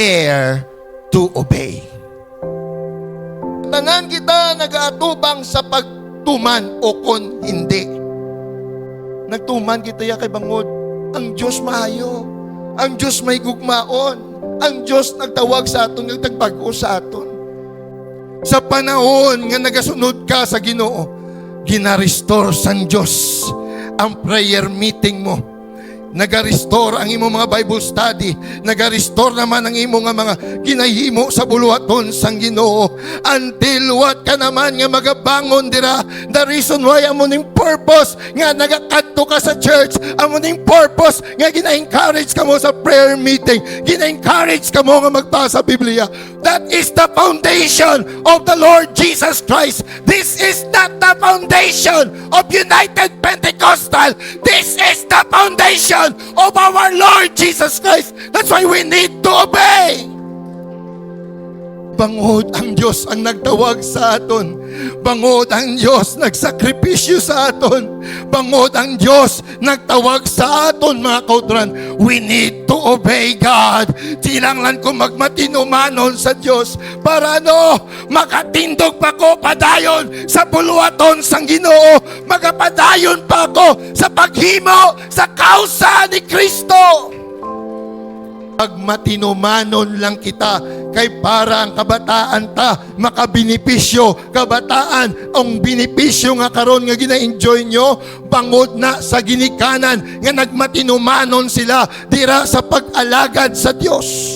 dare to obey. Tanan kita nag-aatubang sa pagtuman o kon hindi. Nagtuman kita ya kay bangod. Ang Diyos maayo. Ang Diyos may gugmaon. Ang Diyos nagtawag sa aton, nagtagbago sa aton. Sa panahon nga nagasunod ka sa Ginoo, gina-restore sang Diyos ang prayer meeting mo. Naga-restore ang imong mga Bible study. Naga-restore naman ang imong mga ginahimo sa buluhaton sang Ginoo. Until what ka naman nga magabangon dira. The reason why amo ning purpose nga nagakadto ka sa church, amo ning purpose nga gina-encourage ka mo sa prayer meeting, gina-encourage ka mo nga magbasa Biblia. That is the foundation of the Lord Jesus Christ. This is not the foundation of United Pentecostal. This is the foundation of our Lord Jesus Christ. That's why we need to obey. Bangod ang Diyos ang nagtawag sa aton. Bangod ang Diyos nagsakripisyo sa aton. Bangod ang Diyos nagtawag sa aton, mga kautran. We need to obey God. Tilanglan ko magmatinumanon sa Diyos para makatindog pa ko padayon sa buluhaton sang Ginoo. Magapadayon pa ako sa paghimo sa kausa ni Kristo. Pagmatinumanon lang kita kay para ang kabataan ta makabinipisyo. Kabataan, ang binipisyo nga karon nga gina-enjoy nyo, bangod na sa ginikanan nga nagmatinumanon sila dira sa pag-alagad sa Dios.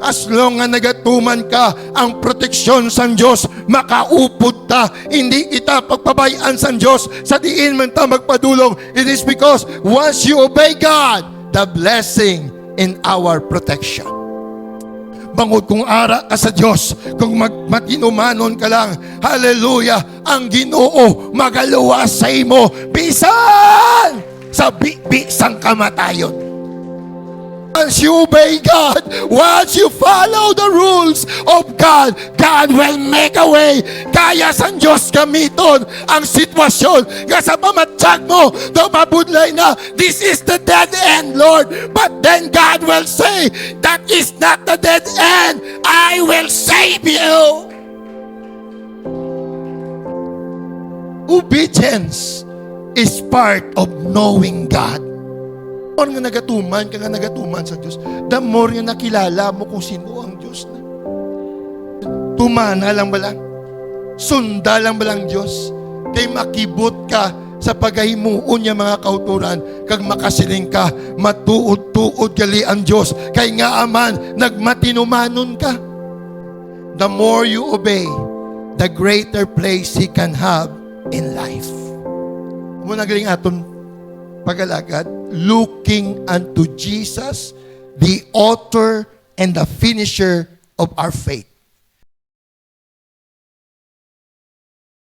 As long nga nagatuman ka, ang proteksyon sang Diyos makaupod ta. Hindi kita pagpabayaan sang Diyos sa diin man ta magpadulong. It is because once you obey God, the blessing in our protection. Bangod kung ara ka sa Diyos, kung matinumanon ka lang, hallelujah, ang Ginoo magaluwas sa imo bisan sa bisang kamatayon. Once you obey God, once you follow the rules of God, God will make a way. Kaya sa Diyos gamiton ang sitwasyon nga sa pamatsak mo, mabudlay na, this is the dead end, Lord. But then God will say, that is not the dead end. I will save you. Obedience is part of knowing God. The more nga nagatuman sa Diyos, the more nga nakilala mo kung sino ang Diyos na. Tumana lang ba lang? Sunda lang ba lang Diyos? Kay makibot ka sa paghahimuon niya mga kauturan, kag makasiling ka, matuod-tuod gali ang Diyos, kay nga aman, nagmatinumanon ka. The more you obey, the greater place He can have in life. Muna galing aton pagalagad, looking unto Jesus, the author and the finisher of our faith.